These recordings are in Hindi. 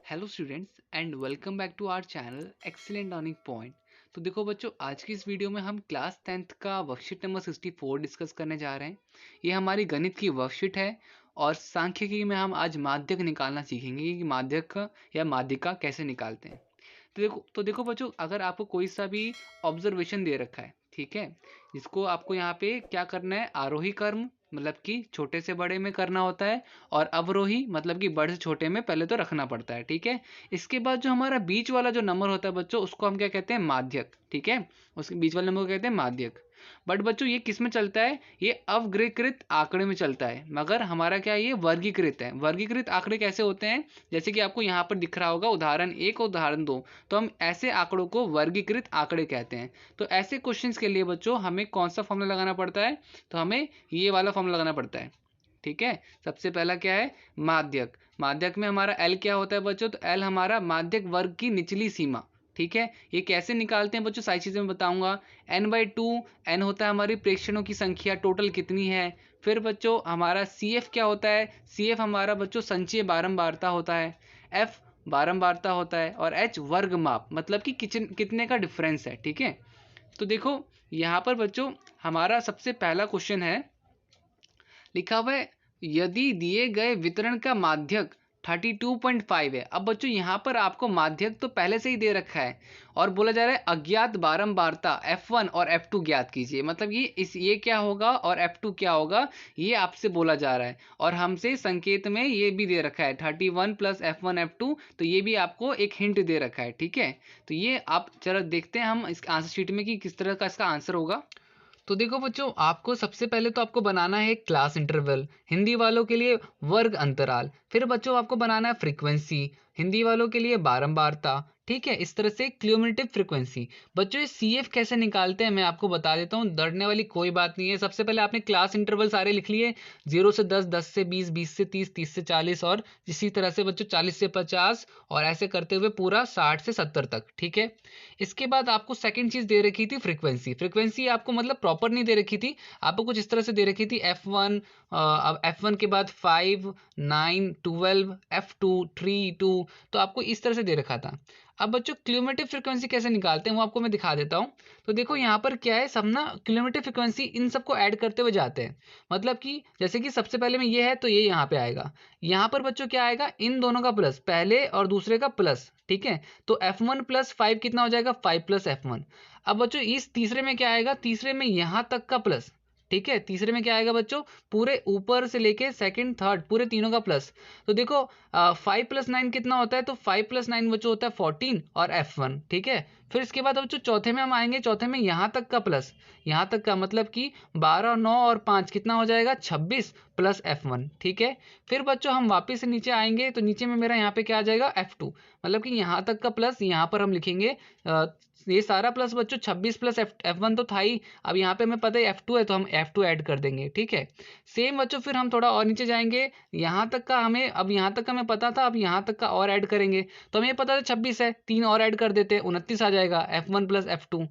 Hello students and welcome back to our channel excellent learning point. तो देखो बच्चों, आज की इस वीडियो में हम क्लास 10th का वर्कशीट नंबर 64 डिस्कस करने जा रहे हैं। ये हमारी गणित की वर्कशीट है और सांख्यिकी में हम आज माध्यक निकालना सीखेंगे कि माध्यक या माध्यिका कैसे निकालते हैं। तो देखो बच्चों, अगर आपको कोई सा भी ऑब्जर्वेशन दे रखा है, ठीक है, जिसको आपको यहाँ पे क्या करना है, आरोही क्रम मतलब कि छोटे से बड़े में करना होता है और अवरोही मतलब कि बड़े से छोटे में पहले तो रखना पड़ता है, ठीक है। इसके बाद जो हमारा बीच वाला जो नंबर होता है बच्चों, उसको हम क्या कहते हैं, माध्यक, ठीक है। उसके बीच वाले नंबर को कहते हैं माध्यक। बट बच्चों ये किस में चलता है, ये अवर्गीकृत आंकड़े में चलता है, मगर हमारा क्या है, ये वर्गीकृत है। वर्गीकृत आंकड़े कैसे होते हैं, जैसे कि आपको यहाँ पर दिख रहा होगा उदाहरण 1 और उदाहरण 2। तो हम ऐसे आंकड़ों को वर्गीकृत आंकड़े कहते हैं। तो ऐसे क्वेश्चंस के लिए बच्चों हमें कौन सा फॉर्मूला लगाना पड़ता है, तो हमें ये वाला फॉर्मूला लगाना पड़ता है, ठीक है। सबसे पहला क्या है, माध्यक। माध्यक में हमारा एल क्या होता है बच्चों, तो एल हमारा माध्यक वर्ग की निचली सीमा, ठीक है। ये कैसे निकालते हैं बच्चों, सारी चीजें मैं बताऊंगा। n/2, n होता है हमारी प्रेक्षणों की संख्या, टोटल कितनी है। फिर बच्चों हमारा CF क्या होता है, CF हमारा बच्चों संचयी बारंबारता होता है। F बारंबारता होता है और H वर्ग माप मतलब कि कितने का डिफरेंस है, ठीक है। तो देखो यहाँ पर बच्चों हमारा सबसे पहला क्वेश्चन है, लिखा हुआ है यदि दिए गए वितरण का माध्यक 32.5 है। अब बच्चों यहाँ पर आपको माध्यक तो पहले से ही दे रखा है और बोला जा रहा है अज्ञात बारंबारता F1 और F2 ज्ञात कीजिए। मतलब ये क्या होगा और F2 क्या होगा, ये आपसे बोला जा रहा है। और हमसे संकेत में ये भी दे रखा है 31 प्लस F1 F2, तो ये भी आपको एक हिंट दे रखा है, ठीक है। तो ये आप चलो देखते हैं हम इस आंसर शीट में कि किस तरह का इसका आंसर होगा। तो देखो बच्चों, आपको सबसे पहले तो आपको बनाना है क्लास इंटरवल, हिंदी वालों के लिए वर्ग अंतराल। फिर बच्चों आपको बनाना है फ्रीक्वेंसी, हिंदी वालों के लिए बारंबारता, ठीक है। इस तरह से क्यूमुलेटिव फ्रीक्वेंसी। बच्चों ये CF कैसे निकालते हैं मैं आपको बता देता हूँ, डरने वाली कोई बात नहीं है। सबसे पहले आपने क्लास इंटरवल सारे लिख लिए, 0 से 10, 10 से 20, 20 से 30, 30 से 40 और इसी तरह से बच्चों 40 से 50 और ऐसे करते हुए पूरा 60 से 70 तक, ठीक है। इसके बाद आपको सेकंड चीज दे रखी थी फ्रीक्वेंसी। फ्रीक्वेंसी आपको मतलब प्रॉपर नहीं दे रखी थी, आपको कुछ इस तरह से दे रखी थी F1, अब F1 के बाद 5, 9, 12, F2, 3, 2, तो आपको इस तरह से दे रखा था। अब बच्चों क्यूमुलेटिव फ्रीक्वेंसी कैसे निकालते हैं वो आपको मैं दिखा देता हूँ। तो देखो यहाँ पर क्या है, सब ना क्यूमुलेटिव फ्रीक्वेंसी इन सबको ऐड करते हुए जाते हैं। मतलब कि जैसे कि सबसे पहले में ये है तो ये यहाँ पे आएगा, यहाँ पर बच्चों क्या आएगा, इन दोनों का प्लस, पहले और दूसरे का प्लस, ठीक है। तो F1 प्लस 5 कितना हो जाएगा, 5 प्लस F1। अब बच्चों इस तीसरे में क्या आएगा, तीसरे में यहां तक का प्लस, ठीक है। तीसरे में क्या आएगा बच्चों, पूरे ऊपर से लेके सेकंड थर्ड पूरे तीनों का प्लस। तो देखो 5 प्लस 9 कितना होता है, तो 5 प्लस 9 बच्चों होता है 14 और F1, ठीक है। फिर इसके बाद बच्चों चौथे में हम आएंगे, चौथे में यहाँ तक का प्लस, यहाँ तक का मतलब कि 12, 9 और 5 कितना हो जाएगा, 26 प्लस F1, ठीक है। फिर बच्चों हम वापस से नीचे आएंगे, तो नीचे में मेरा यहाँ पे क्या आ जाएगा, F2, मतलब कि यहाँ तक का प्लस यहाँ पर हम लिखेंगे ये सारा प्लस बच्चों 26 प्लस F1 तो था ही, अब यहाँ पे हमें पता है F2 है तो हम F2 ऐड कर देंगे, ठीक है। सेम बच्चों फिर हम थोड़ा और नीचे जाएंगे, यहाँ तक का हमें, अब यहाँ तक का हमें पता था, अब यहाँ तक का और ऐड करेंगे। तो हमें पता था 26 है, 3 और ऐड कर देते हैं, 29 आ जाएगा, F1 प्लस F2।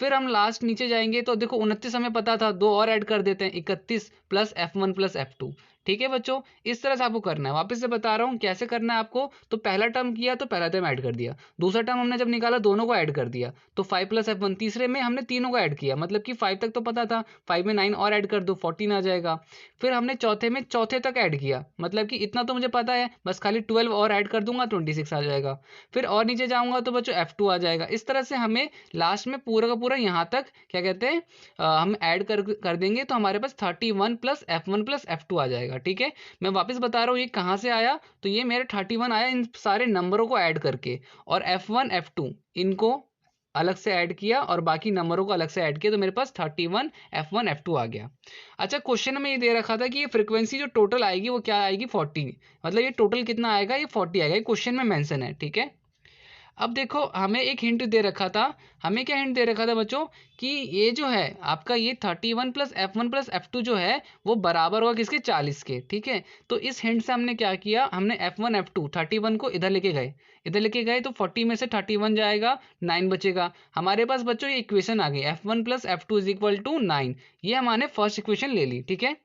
फिर हम लास्ट नीचे जाएंगे तो देखो 29 हमें पता था, 2 और ऐड कर देते हैं, 31 प्लस F1 प्लस F2, ठीक है बच्चों। इस तरह से आपको करना है, वापस से बता रहा हूँ कैसे करना है आपको। तो पहला टर्म किया तो पहला टर्म ऐड कर दिया, दूसरा टर्म हमने जब निकाला दोनों को ऐड कर दिया, तो 5 प्लस F1, तीसरे में हमने तीनों को ऐड किया, मतलब कि 5 तक तो पता था, 5 में 9 और ऐड कर दो 14 आ जाएगा। फिर हमने चौथे में चौथे तक ऐड किया, मतलब कि इतना तो मुझे पता है, बस खाली 12 और ऐड कर दूंगा 26 आ जाएगा। फिर और नीचे जाऊंगा तो बच्चों F2 आ जाएगा। इस तरह से हमें लास्ट में पूरा का पूरा यहाँ तक क्या कहते हैं, हम ऐड कर देंगे तो हमारे पास 31 प्लस F1 प्लस F2 आ जाएगा, ठीक है। मैं वापस बता रहा हूँ ये कहाँ से आया, तो ये मेरे 31 आया इन सारे नंबरों को ऐड करके, और F1 F2 इनको अलग से ऐड किया और बाकी नंबरों को अलग से ऐड किया, तो मेरे पास 31 F1 F2 आ गया। अच्छा क्वेश्चन में ये दे रखा था कि ये फ्रीक्वेंसी जो टोटल आएगी वो क्या आएगी, 40, मतलब ये टोटल कितना आएगा, ये 40 आएगा, ये क्वेश्चन में मेंशन है, ठीक है। अब देखो हमें एक हिंट दे रखा था, हमें क्या हिंट दे रखा था बच्चों, कि ये जो है आपका ये 31 प्लस F1 प्लस F2 जो है वो बराबर होगा किसके, 40 के, ठीक है। तो इस हिंट से हमने क्या किया, हमने F1 F2 31 को इधर लेके गए, इधर लेके गए तो 40 में से 31 जाएगा, 9 बचेगा हमारे पास बच्चों। ये इक्वेशन आ गई F1 plus F2 is equal to 9, ये हमने फर्स्ट इक्वेशन ले ली, ठीक है।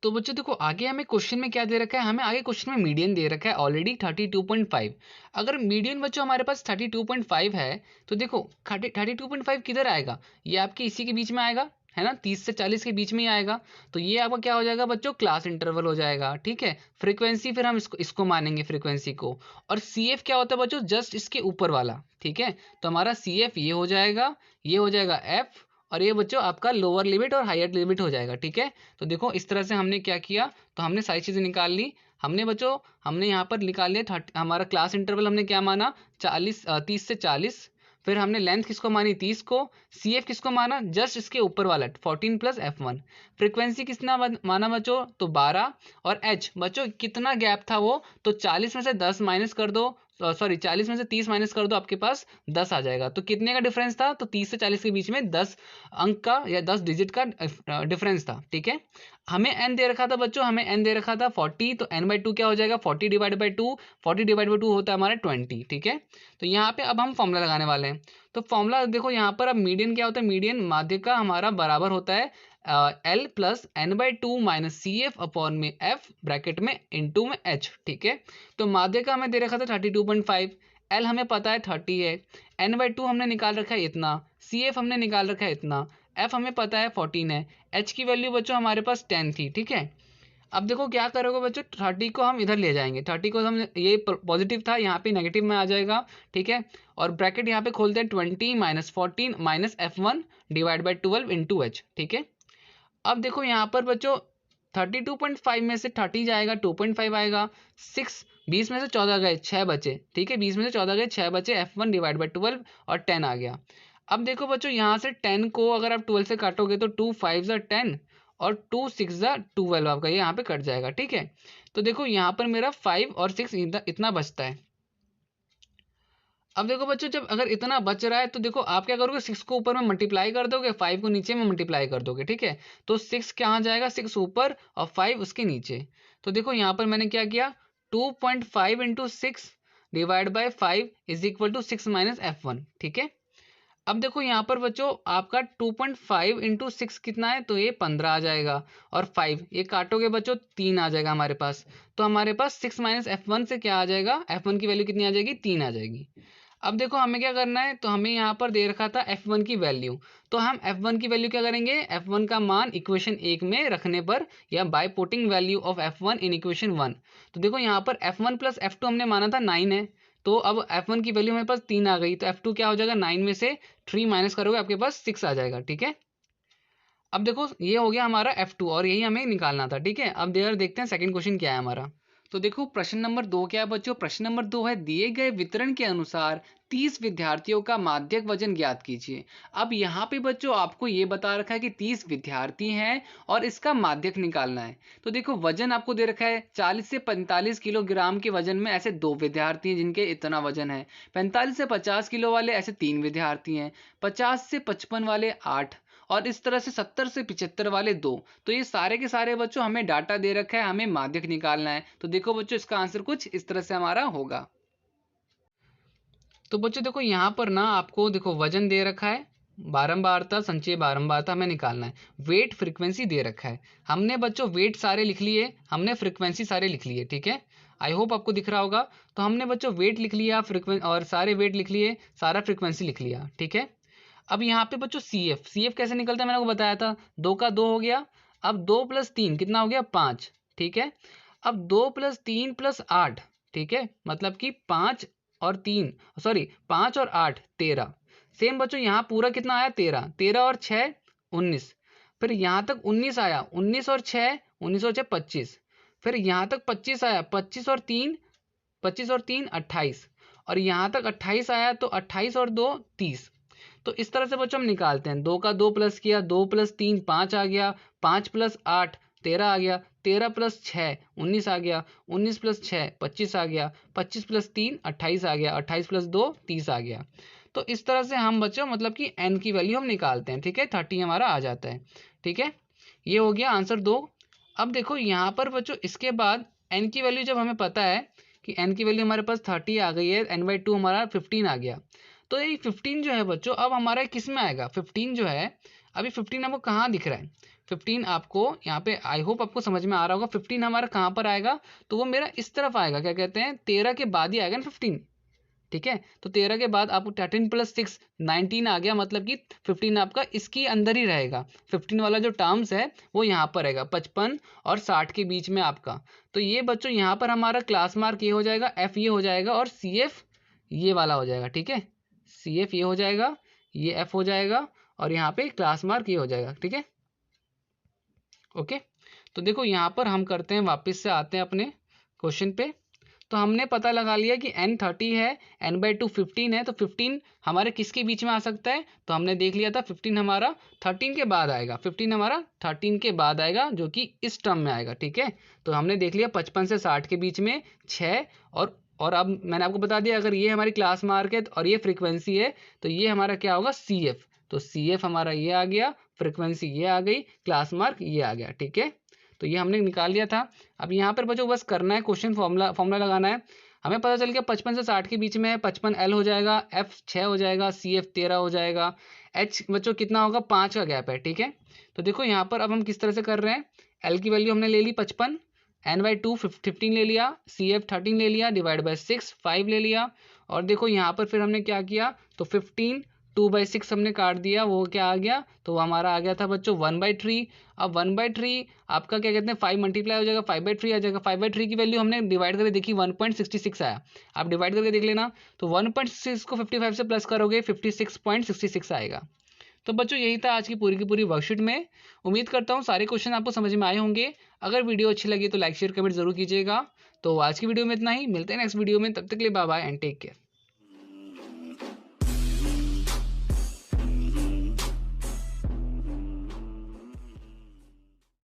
तो बच्चों देखो आगे हमें क्वेश्चन में क्या दे रखा है, हमें आगे क्वेश्चन में मीडियन दे रखा है ऑलरेडी 32.5। अगर मीडियन बच्चों हमारे पास 32.5 है तो देखो 32.5 किधर आएगा, ये आपके इसी के बीच में आएगा, है ना, 30 से 40 के बीच में ही आएगा। तो ये आपका क्या हो जाएगा बच्चों, क्लास इंटरवल हो जाएगा, ठीक है। फ्रीक्वेंसी फिर हम इसको मानेंगे फ्रीक्वेंसी को। और सी एफ क्या होता है बच्चों, जस्ट इसके ऊपर वाला, ठीक है। तो हमारा सी एफ ये हो जाएगा, ये हो जाएगा एफ, और ये बच्चों आपका लोअर लिमिट और हायर लिमिट हो जाएगा, ठीक है। तो देखो इस तरह से हमने क्या किया, तो हमने सारी चीज़ें निकाल ली। हमने बच्चों हमने यहाँ पर निकाल लिया हमारा क्लास इंटरवल हमने क्या माना, 30 से 40। फिर हमने लेंथ किसको मानी, 30 को। सी एफ किसको माना, जस्ट इसके ऊपर वाला 14 प्लस F1। फ्रिक्वेंसी कितना माना बच्चों, तो 12। और एच बच्चों कितना गैप था वो, तो 40 में से 10 माइनस कर दो, सॉरी 40 में से 30 माइनस कर दो, आपके पास 10 आ जाएगा। तो कितने का डिफरेंस था, तो 30 से 40 के बीच में 10 अंक का या 10 डिजिट का डिफरेंस था, ठीक है। हमें n दे रखा था बच्चों, हमें n दे रखा था 40, तो n/2 क्या हो जाएगा, 40 डिवाइड बाई 2, 40 डिवाइड बाई 2 होता है हमारा 20, ठीक है। तो यहाँ पे अब हम फॉर्मूला लगाने वाले हैं। तो फॉर्मूला देखो यहाँ पर अब मीडियन क्या होता है, मीडियन माध्य का हमारा बराबर होता है L plus n/2 minus C F upon में एफ ब्रैकेट में इंटू में एच, ठीक है। तो माध्य का हमें दे रखा था 32.5, L हमें पता है 30 है, n/2 हमने निकाल रखा है इतना, सी एफ हमने निकाल रखा है इतना, एफ हमें पता है 14 है, एच की वैल्यू बच्चों हमारे पास 10 थी, ठीक है। अब देखो क्या करोगे बच्चों, 30 को हम इधर ले जाएंगे, 30 को हम, ये पॉजिटिव था यहाँ पे नेगेटिव में आ जाएगा, ठीक है। और ब्रैकेट यहाँ पे खोलते हैं 20 minus 14 minus F1 divide by 12 into H, ठीक है। अब देखो यहाँ पर बच्चों 32.5 में से 30 जाएगा, 2.5 आएगा, 6 20 में से 14 गए, 6 बचे, ठीक है। 20 में से 14 गए, 6 बचे, F1 डिवाइड बाई 12 और 10 आ गया। अब देखो बच्चों यहाँ से 10 को अगर आप 12 से काटोगे तो 2 5 ज़ा 10 और 2 6 ज़ा 12 आपका ये यहाँ पे कट जाएगा, ठीक है। तो देखो यहाँ पर मेरा 5 और 6 इतना बचता है। अब देखो बच्चों जब अगर इतना बच रहा है तो देखो आप क्या करोगे, 6 को ऊपर में मल्टीप्लाई कर दोगे, 5 को नीचे में मल्टीप्लाई कर दोगे, ठीक है। तो 6 कहाँ जाएगा, 6 ऊपर और 5 उसके नीचे। तो देखो यहाँ पर मैंने क्या किया, 2.5 into 6 divide by 5 is equal to 6 minus F1, ठीक है। अब देखो यहाँ पर बच्चों आपका 2.5 इंटू 6 कितना है, तो ये 15 आ जाएगा, और 5 ये काटोगे बच्चों 3 आ जाएगा हमारे पास। तो हमारे पास 6 माइनस F1 से क्या आ जाएगा, F1 की वैल्यू कितनी आ जाएगी, 3 आ जाएगी। अब देखो हमें क्या करना है, तो हमें यहाँ पर दे रखा था F1 की वैल्यू, तो हम F1 की वैल्यू क्या करेंगे, F1 का मान इक्वेशन 1 में रखने पर, या by putting value of F1 in equation 1। तो देखो यहाँ पर F1 प्लस F2 हमने माना था 9 है, तो अब F1 की वैल्यू हमारे पास 3 आ गई, तो F2 क्या हो जाएगा, 9 में से 3 माइनस करोगे आपके पास 6 आ जाएगा, ठीक है। अब देखो ये हो गया हमारा F2 और यही हमें निकालना था, ठीक है। अब देखते हैं सेकंड क्वेश्चन क्या है हमारा। तो देखो प्रश्न नंबर 2 क्या है बच्चों, प्रश्न नंबर 2 है, दिए गए वितरण के अनुसार 30 विद्यार्थियों का माध्यक वजन ज्ञात कीजिए। अब यहाँ पे बच्चों आपको ये बता रखा है कि 30 विद्यार्थी हैं और इसका माध्यक निकालना है। तो देखो वजन आपको दे रखा है 40 से 45 किलोग्राम के वजन में ऐसे 2 विद्यार्थी हैं जिनके इतना वजन है, 45 से 50 किलो वाले ऐसे 3 विद्यार्थी हैं, 50 से 55 वाले 8, और इस तरह से 70 से 75 वाले 2। तो ये सारे के सारे बच्चों हमें डाटा दे रखा है, हमें माध्यक निकालना है। तो देखो बच्चों इसका आंसर कुछ इस तरह से हमारा होगा। तो बच्चों देखो यहाँ पर ना आपको देखो वजन दे रखा है, बारंबारता संचय बारंबारता हमें निकालना है, वेट फ्रीक्वेंसी दे रखा है। हमने बच्चों वेट सारे लिख लिए, हमने फ्रीक्वेंसी सारे लिख लिए, ठीक है। आई होप आपको दिख रहा होगा। तो हमने बच्चों वेट लिख लिया, फ्रीक्वेंसी और सारे वेट लिख लिए, सारा फ्रीक्वेंसी लिख लिया, ठीक है। अब यहाँ पे बच्चों सी एफ कैसे निकलता है, मैंने आपको बताया था, 2 का 2 हो गया। अब 2 प्लस 3 कितना हो गया, 5, ठीक है। अब 2 प्लस 3 प्लस 8, ठीक है, मतलब कि 5 और 3, सॉरी 5 और 8 13। सेम बच्चों यहाँ पूरा कितना आया, 13, 13 और 6 19। फिर यहाँ तक 19 आया, 19 और 6 19 और 6 25। फिर यहाँ तक 25 आया, 25 और 3 28। और यहाँ तक 28 आया, तो 28 और 2 30। तो इस तरह से बच्चों हम निकालते हैं, 2 का 2 प्लस किया, 2 प्लस 3 5 आ गया, 5 प्लस 8 13 आ गया, 13 प्लस 6 19 आ गया, 19 प्लस 6 25 आ गया, 25 प्लस 3 28 आ गया, 28 प्लस 2 30 आ गया। तो इस तरह से हम बच्चों मतलब कि n की वैल्यू हम निकालते हैं, ठीक है, 30 हमारा आ जाता है, ठीक है। ये हो गया आंसर 2। अब देखो यहाँ पर बच्चों इसके बाद n की वैल्यू जब हमें पता है कि n की वैल्यू हमारे पास 30 आ गई है, n/2 हमारा 15 आ गया। तो ये 15 जो है बच्चों अब हमारा किस में आएगा, 15 जो है अभी 15 आपको कहाँ दिख रहा है? 15 आपको यहाँ पे, आई होप आपको समझ में आ रहा होगा। 15 हमारा कहाँ पर आएगा? तो वो मेरा इस तरफ आएगा, क्या कहते हैं, 13 के बाद ही आएगा ना 15। ठीक है, तो 13 के बाद आपको 13 + 6 19 आ गया, मतलब कि 15 आपका इसके अंदर ही रहेगा। 15 वाला जो टर्म्स है वो यहाँ पर रहेगा 55 और 60 के बीच में आपका। तो ये बच्चों यहाँ पर हमारा क्लास मार्क ये हो जाएगा, एफ ये हो जाएगा और सी एफ ये वाला हो जाएगा। ठीक है, सी एफ ये हो जाएगा, ये एफ हो जाएगा और यहाँ पे क्लास मार्क ये हो जाएगा। ठीक है, ओके। तो देखो यहाँ पर हम करते हैं, वापस से आते हैं अपने क्वेश्चन पे। तो हमने पता लगा लिया कि n 30 है, n/2 15 है, तो 15 हमारे किसके बीच में आ सकता है? तो हमने देख लिया था 15 हमारा 13 के बाद आएगा, 15 हमारा 13 के बाद आएगा, जो कि इस टर्म में आएगा। ठीक है, तो हमने देख लिया 55 से 60 के बीच में 6, और अब मैंने आपको बता दिया, अगर ये हमारी क्लास मार्क है और ये फ्रीक्वेंसी है, तो ये हमारा क्या होगा? C F. तो सी एफ हमारा ये आ गया, फ्रीक्वेंसी ये आ गई, क्लास मार्क ये आ गया। ठीक है, तो ये हमने निकाल लिया था। अब यहाँ पर बच्चों बस करना है, क्वेश्चन फॉर्मूला लगाना है। हमें पता चल गया 55 से 60 के बीच में है, 55 L हो जाएगा, F 6 हो जाएगा, CF 13 हो जाएगा, H बच्चों कितना होगा? 5 का गैप है। ठीक है, तो देखो यहाँ पर अब हम किस तरह से कर रहे हैं। L की वैल्यू हमने ले ली 55, n/2 15 ले लिया, CF 13 ले लिया, /6 5 ले लिया, और देखो यहाँ पर फिर हमने क्या किया, तो 15 2/6 हमने काट दिया, वो क्या आ गया? तो वो हमारा आ गया था बच्चों 1/3। अब 1/3 आपका क्या कहते हैं 5 मल्टीप्लाई हो जाएगा, 5/3 आ जाएगा। 5/3 की वैल्यू हमने डिवाइड करके देखी, 1.66 आया। आप डिवाइड करके देख लेना, तो 1.6 को 55 से प्लस करोगे 56.66 आएगा। तो बच्चों यही था आज की पूरी वर्कशीट में। उम्मीद करता हूँ सारे क्वेश्चन आपको समझ में आए होंगे। अगर वीडियो अच्छी लगी तो लाइक शेयर कमेंट जरूर कीजिएगा। तो आज की वीडियो में इतना ही, मिलते हैं नेक्स्ट वीडियो में, तब तक के लिए bye bye and take care.